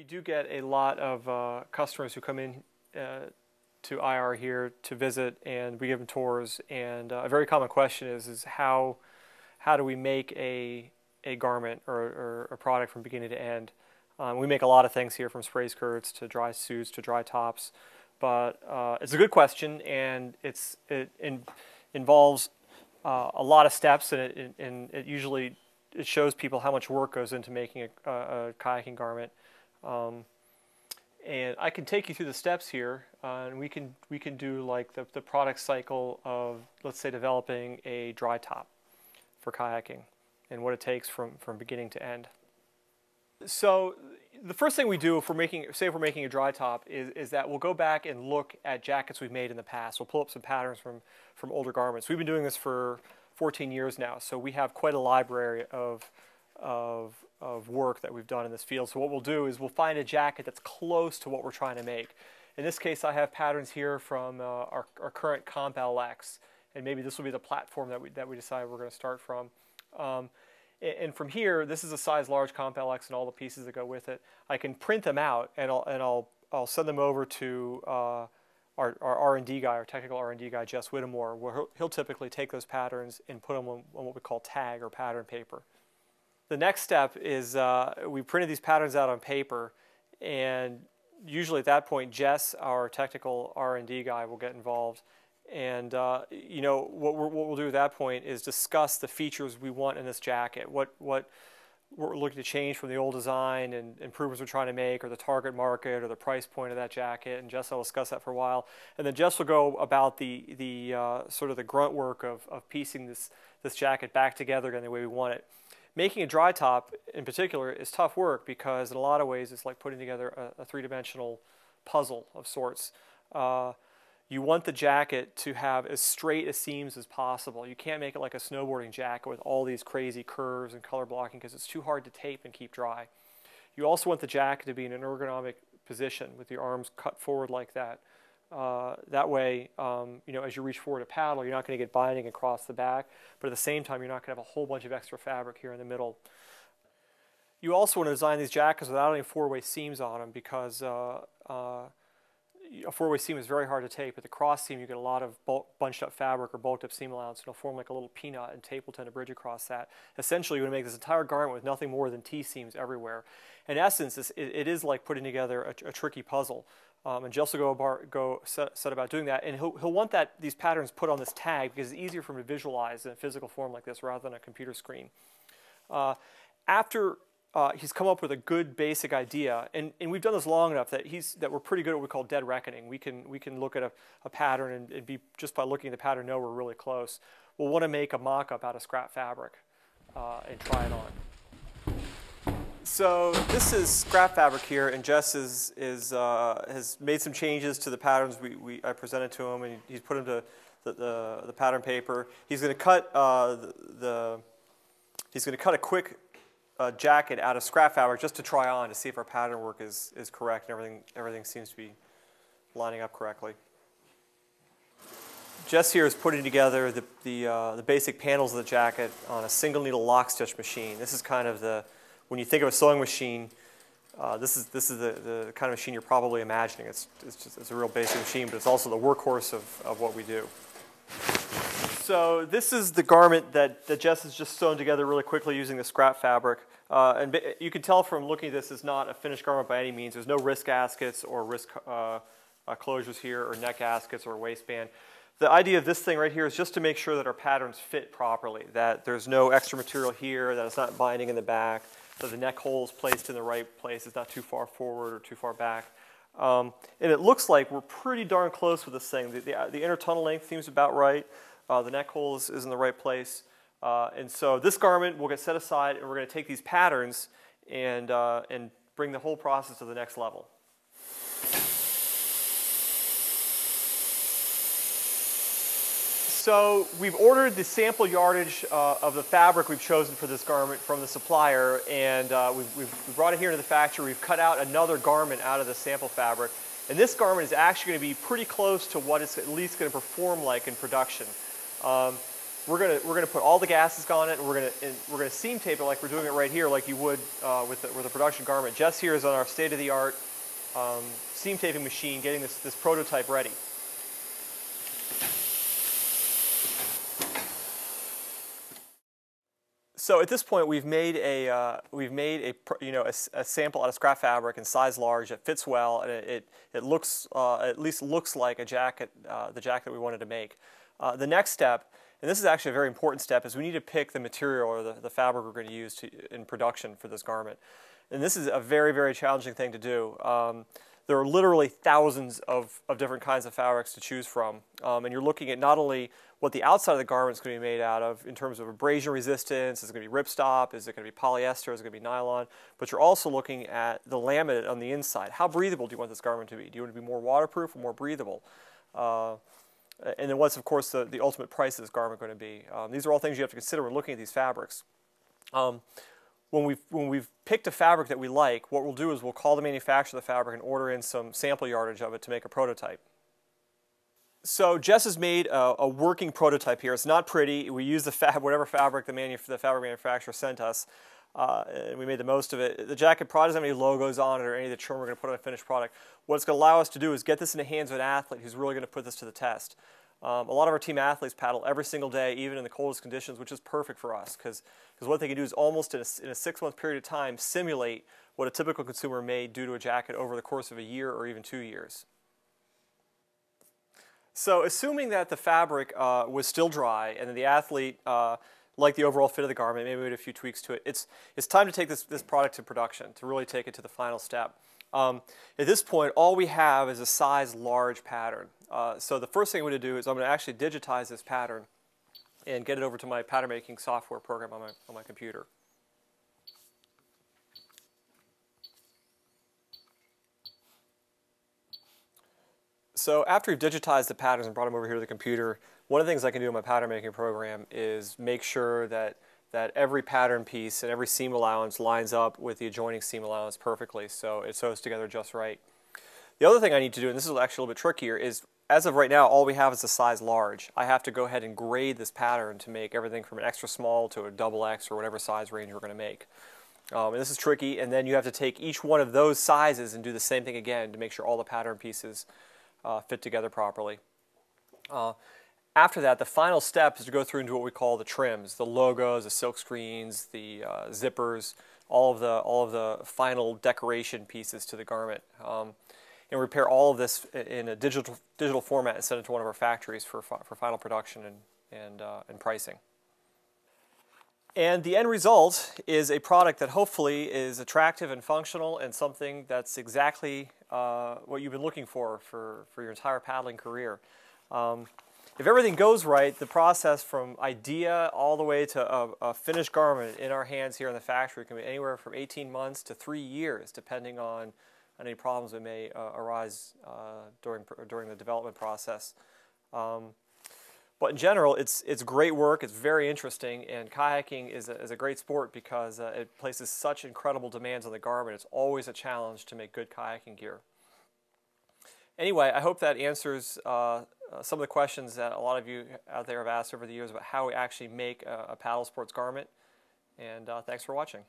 do get a lot of customers who come in to IR here to visit, and we give them tours. And a very common question is how do we make a garment or a product from beginning to end? We make a lot of things here, from spray skirts to dry suits to dry tops. But it's a good question, and it involves a lot of steps, and it usually shows people how much work goes into making a kayaking garment. And I can take you through the steps here, and we can do like the product cycle of, let's say, developing a dry top for kayaking and what it takes from beginning to end. So the first thing we do if we're making a dry top is that we'll go back and look at jackets we've made in the past. We'll pull up some patterns from older garments. We've been doing this for 14 years now, so we have quite a library of work that we've done in this field. So what we'll do is we'll find a jacket that's close to what we're trying to make. In this case, I have patterns here from our current Comp LX, and maybe this will be the platform that we decide we're going to start from. And from here, this is a size large Comp LX and all the pieces that go with it. I can print them out, and I'll send them over to our R&D guy, our technical R&D guy, Jess Whittemore, where he'll typically take those patterns and put them on what we call tag or pattern paper. The next step is we printed these patterns out on paper, and usually at that point, Jess, our technical R&D guy, will get involved. And you know, what we'll do at that point is discuss the features we want in this jacket, what we're looking to change from the old design and improvements we're trying to make, or the target market, or the price point of that jacket. And Jess will discuss that for a while, and then Jess will go about the sort of the grunt work of piecing this jacket back together again the way we want it. Making a dry top in particular is tough work because in a lot of ways it's like putting together a three-dimensional puzzle of sorts. You want the jacket to have as straight a seams as possible. You can't make it like a snowboarding jacket with all these crazy curves and color blocking because it's too hard to tape and keep dry. You also want the jacket to be in an ergonomic position with your arms cut forward like that. That way, you know, as you reach forward to paddle, you're not going to get binding across the back, but at the same time, you're not going to have a whole bunch of extra fabric here in the middle. You also want to design these jackets without any four-way seams on them because a four-way seam is very hard to tape. At the cross seam, you get a lot of bunched up fabric or bulked up seam allowance, and it'll form like a little peanut, and tape will tend to bridge across that. Essentially, you want to make this entire garment with nothing more than T-seams everywhere. In essence, it is like putting together a tricky puzzle. And Jess will go set about doing that, and he'll want these patterns put on this tag because it's easier for him to visualize in a physical form like this rather than a computer screen. After he's come up with a good basic idea, and we've done this long enough that we're pretty good at what we call dead reckoning. We can look at a pattern and be, just by looking at the pattern, know we're really close. We'll want to make a mock-up out of scrap fabric and try it on. So this is scrap fabric here, and Jess has made some changes to the patterns I presented to him, and he's put them to the pattern paper. He's going to cut a quick jacket out of scrap fabric just to try on to see if our pattern work is correct and everything seems to be lining up correctly. Jess here is putting together the basic panels of the jacket on a single needle lock stitch machine. This is kind of when you think of a sewing machine, this is the kind of machine you're probably imagining. It's a real basic machine, but it's also the workhorse of what we do. So this is the garment that Jess has just sewn together really quickly using the scrap fabric. And you can tell from looking at this, it's not a finished garment by any means. There's no wrist gaskets or wrist closures here, or neck gaskets or waistband. The idea of this thing right here is just to make sure that our patterns fit properly, that there's no extra material here, that it's not binding in the back, that the neck hole is placed in the right place, it's not too far forward or too far back. And it looks like we're pretty darn close with this thing. The inner tunnel length seems about right. The neck hole is in the right place. And so this garment will get set aside, and we're going to take these patterns and bring the whole process to the next level. So we've ordered the sample yardage of the fabric we've chosen for this garment from the supplier, and we've brought it here to the factory. We've cut out another garment out of the sample fabric, and this garment is actually going to be pretty close to what it's at least going to perform like in production. we're gonna put all the gaskets on it, and we're gonna seam tape it like we're doing it right here, like you would with a production garment. Jess here is on our state-of-the-art seam taping machine, getting this prototype ready. So at this point, we've made a sample out of scrap fabric in size large that fits well, and it looks at least looks like a jacket, the jacket we wanted to make. The next step, and this is actually a very important step, is we need to pick the material or the fabric we're going to use in production for this garment. And this is a very, very challenging thing to do. There are literally thousands of different kinds of fabrics to choose from, and you're looking at not only what the outside of the garment is going to be made out of in terms of abrasion resistance, is it going to be ripstop, is it going to be polyester, is it going to be nylon, but you're also looking at the laminate on the inside. How breathable do you want this garment to be? Do you want it to be more waterproof or more breathable? And then what's, of course, the ultimate price of this garment going to be? These are all things you have to consider when looking at these fabrics. When we've picked a fabric that we like, what we'll do is we'll call the manufacturer of the fabric and order in some sample yardage of it to make a prototype. So Jess has made a working prototype here. It's not pretty. We use whatever fabric the fabric manufacturer sent us, and we made the most of it. The jacket probably doesn't have any logos on it or any of the trim we're going to put on a finished product. What it's going to allow us to do is get this in the hands of an athlete who's really going to put this to the test. A lot of our team athletes paddle every single day, even in the coldest conditions, which is perfect for us because what they can do is almost in a 6-month period of time simulate what a typical consumer may do to a jacket over the course of a year or even 2 years. So assuming that the fabric was still dry and that the athlete liked the overall fit of the garment, maybe made a few tweaks to it, it's time to take this product to production, to really take it to the final step. At this point, all we have is a size large pattern. So the first thing I'm going to do is I'm going to actually digitize this pattern and get it over to my pattern making software program on my computer. So after we've digitized the patterns and brought them over here to the computer, one of the things I can do in my pattern making program is make sure that every pattern piece and every seam allowance lines up with the adjoining seam allowance perfectly, so it sews together just right. The other thing I need to do, and this is actually a little bit trickier, is as of right now all we have is a size large. I have to go ahead and grade this pattern to make everything from an extra small to a double X or whatever size range we're going to make. And this is tricky, and then you have to take each one of those sizes and do the same thing again to make sure all the pattern pieces fit together properly. After that, the final step is to go through and do what we call the trims, the logos, the silk screens, the zippers, all of the final decoration pieces to the garment, and repair all of this in a digital format and send it to one of our factories for final production and pricing. And the end result is a product that hopefully is attractive and functional and something that's exactly what you've been looking for your entire paddling career. If everything goes right, the process from idea all the way to a finished garment in our hands here in the factory can be anywhere from 18 months to 3 years, depending on any problems that may arise during the development process. But in general, it's great work, it's very interesting, and kayaking is a great sport because it places such incredible demands on the garment. It's always a challenge to make good kayaking gear. Anyway, I hope that answers some of the questions that a lot of you out there have asked over the years about how we actually make a paddle sports garment, and thanks for watching.